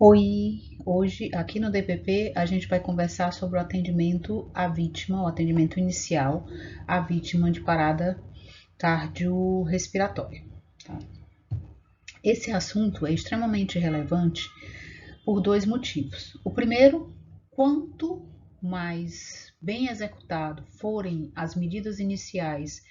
Oi, hoje aqui no DPP a gente vai conversar sobre o atendimento à vítima, o atendimento inicial à vítima de parada cardiorrespiratória. Tá? Esse assunto é extremamente relevante por dois motivos. O primeiro, quanto mais bem executado forem as medidas iniciais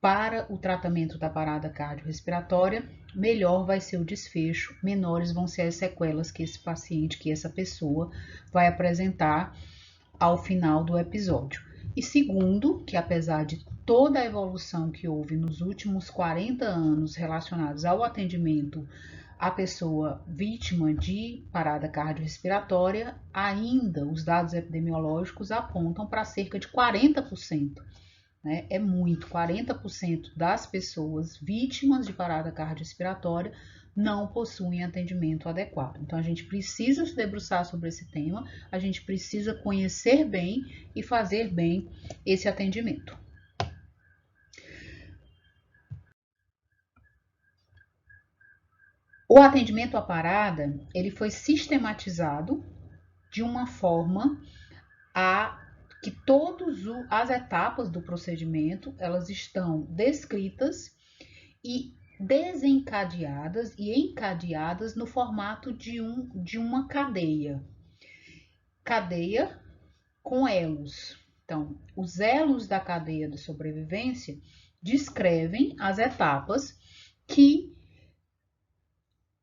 para o tratamento da parada cardiorrespiratória, melhor vai ser o desfecho, menores vão ser as sequelas que esse paciente, que essa pessoa vai apresentar ao final do episódio. E segundo, que apesar de toda a evolução que houve nos últimos 40 anos relacionados ao atendimento à pessoa vítima de parada cardiorrespiratória, ainda os dados epidemiológicos apontam para cerca de 40%. Né? É muito, 40% das pessoas vítimas de parada cardiorrespiratória não possuem atendimento adequado. Então, a gente precisa se debruçar sobre esse tema, a gente precisa conhecer bem e fazer bem esse atendimento. O atendimento à parada, ele foi sistematizado de uma forma que todas as etapas do procedimento, elas estão descritas e desencadeadas e encadeadas no formato de uma cadeia. Cadeia com elos. Então, os elos da cadeia de sobrevivência descrevem as etapas que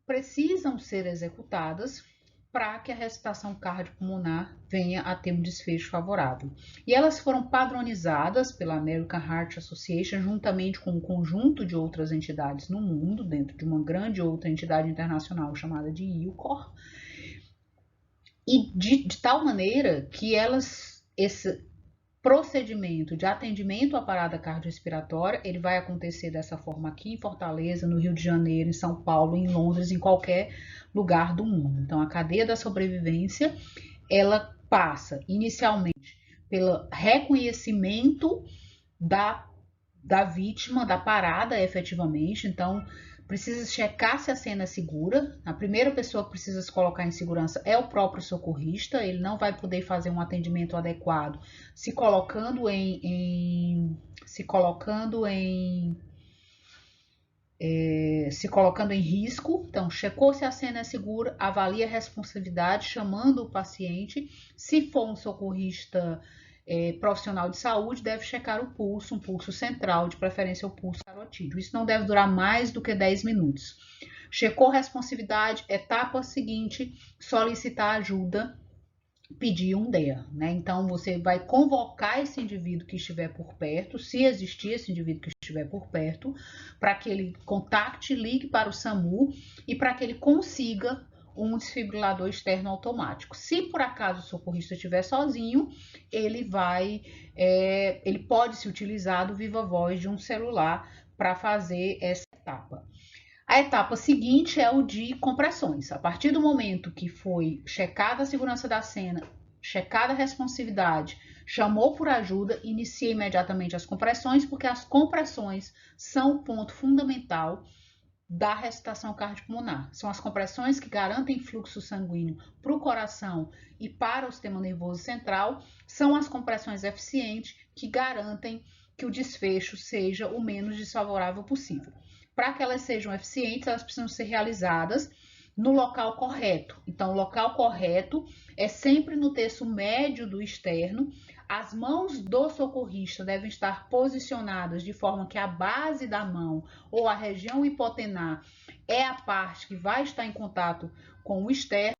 precisam ser executadas para que a ressuscitação cardiopulmonar venha a ter um desfecho favorável. E elas foram padronizadas pela American Heart Association, juntamente com um conjunto de outras entidades no mundo, dentro de uma grande outra entidade internacional chamada de ILCOR, e de tal maneira que esse procedimento de atendimento à parada cardiorrespiratória, ele vai acontecer dessa forma aqui em Fortaleza, no Rio de Janeiro, em São Paulo, em Londres, em qualquer lugar do mundo. Então, a cadeia da sobrevivência, ela passa inicialmente pelo reconhecimento da vítima, da parada efetivamente. Então, precisa checar se a cena é segura. A primeira pessoa que precisa se colocar em segurança é o próprio socorrista. Ele não vai poder fazer um atendimento adequado se colocando em risco. Então, checou se a cena é segura, avalia a responsividade, chamando o paciente. Se for um socorrista profissional de saúde, deve checar o pulso, um pulso central, de preferência o pulso carotídeo. Isso não deve durar mais do que 10 minutos. Checou responsividade, etapa seguinte, solicitar ajuda, pedir um DEA, né? Então, você vai convocar esse indivíduo que estiver por perto, se existir esse indivíduo que estiver por perto, para que ele contacte, ligue para o SAMU e para que ele consiga um desfibrilador externo automático. Se por acaso o socorrista estiver sozinho, ele pode se utilizar do viva voz de um celular para fazer essa etapa. A etapa seguinte é o de compressões. A partir do momento que foi checada a segurança da cena, checada a responsividade, chamou por ajuda, inicia imediatamente as compressões, porque as compressões são o ponto fundamental da ressuscitação cardiopulmonar. São as compressões que garantem fluxo sanguíneo para o coração e para o sistema nervoso central. São as compressões eficientes que garantem que o desfecho seja o menos desfavorável possível. Para que elas sejam eficientes, elas precisam ser realizadas no local correto. Então, o local correto é sempre no terço médio do externo. As mãos do socorrista devem estar posicionadas de forma que a base da mão ou a região hipotenar é a parte que vai estar em contato com o externo.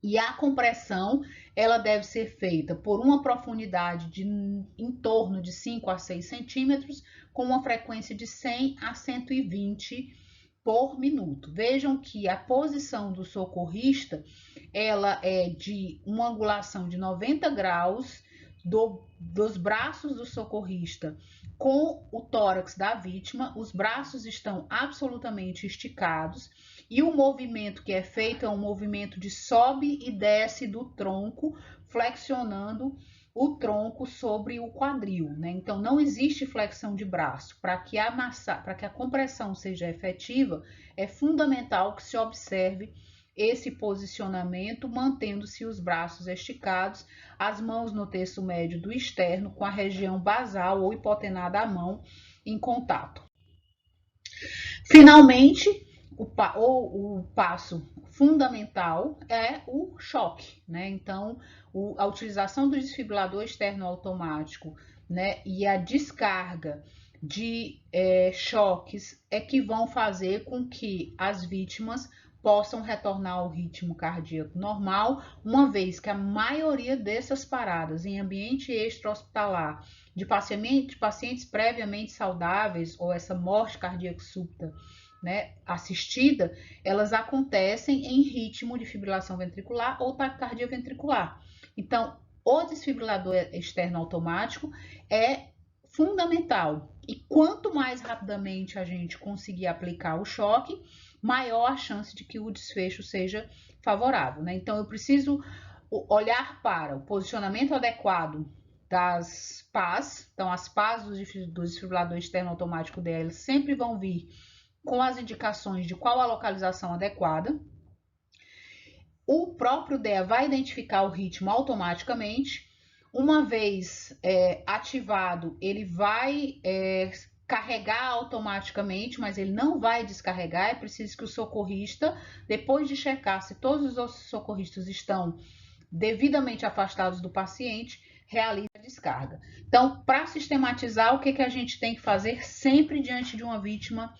E a compressão, ela deve ser feita por uma profundidade de em torno de 5 a 6 centímetros, com uma frequência de 100 a 120 por minuto. Vejam que a posição do socorrista, ela é de uma angulação de 90 graus dos braços do socorrista com o tórax da vítima. Os braços estão absolutamente esticados e o movimento que é feito é um movimento de sobe e desce do tronco, flexionando o tronco sobre o quadril, né? Então, não existe flexão de braço. Para que a compressão seja efetiva, é fundamental que se observe esse posicionamento, mantendo-se os braços esticados, as mãos no terço médio do externo, com a região basal ou hipotenada à mão em contato. Finalmente, o passo fundamental é o choque, né? Então, a utilização do desfibrilador externo automático, né, e a descarga de choques é que vão fazer com que as vítimas possam retornar ao ritmo cardíaco normal, uma vez que a maioria dessas paradas em ambiente extra-hospitalar de pacientes previamente saudáveis ou essa morte cardíaca súbita, né, assistida, elas acontecem em ritmo de fibrilação ventricular ou taquicardia ventricular. Então, o desfibrilador externo automático é fundamental. E quanto mais rapidamente a gente conseguir aplicar o choque, maior a chance de que o desfecho seja favorável, né? Então, eu preciso olhar para o posicionamento adequado das PAs. Então, as PAs do desfibrilador externo automático dela sempre vão vir com as indicações de qual a localização adequada. O próprio DEA vai identificar o ritmo automaticamente. Uma vez ativado, ele vai carregar automaticamente, mas ele não vai descarregar. É preciso que o socorrista, depois de checar se todos os socorristas estão devidamente afastados do paciente, realize a descarga. Então, para sistematizar, o que a gente tem que fazer sempre diante de uma vítima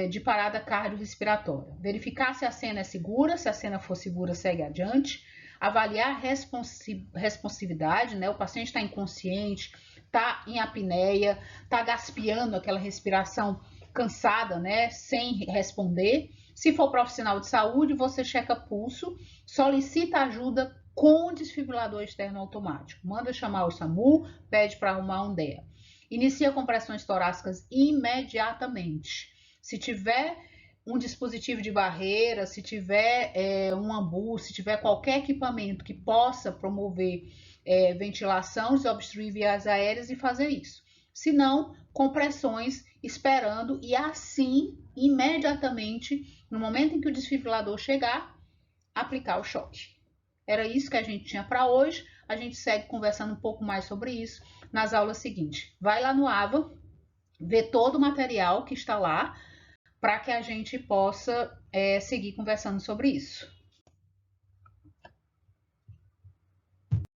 de parada cardiorrespiratória? Verificar se a cena é segura, se a cena for segura, segue adiante. Avaliar a responsividade, né? O paciente está inconsciente, está em apneia, está gaspeando, aquela respiração cansada, né? Sem responder. Se for profissional de saúde, você checa pulso, solicita ajuda com o desfibrilador externo automático. Manda chamar o SAMU, pede para arrumar um DEA. Inicia compressões torácicas imediatamente. Se tiver um dispositivo de barreira, se tiver um ambu, se tiver qualquer equipamento que possa promover ventilação, desobstruir vias aéreas, e fazer isso. Se não, compressões esperando, e assim, imediatamente, no momento em que o desfibrilador chegar, aplicar o choque. Era isso que a gente tinha para hoje. A gente segue conversando um pouco mais sobre isso nas aulas seguintes. Vai lá no AVA, vê todo o material que está lá, para que a gente possa seguir conversando sobre isso.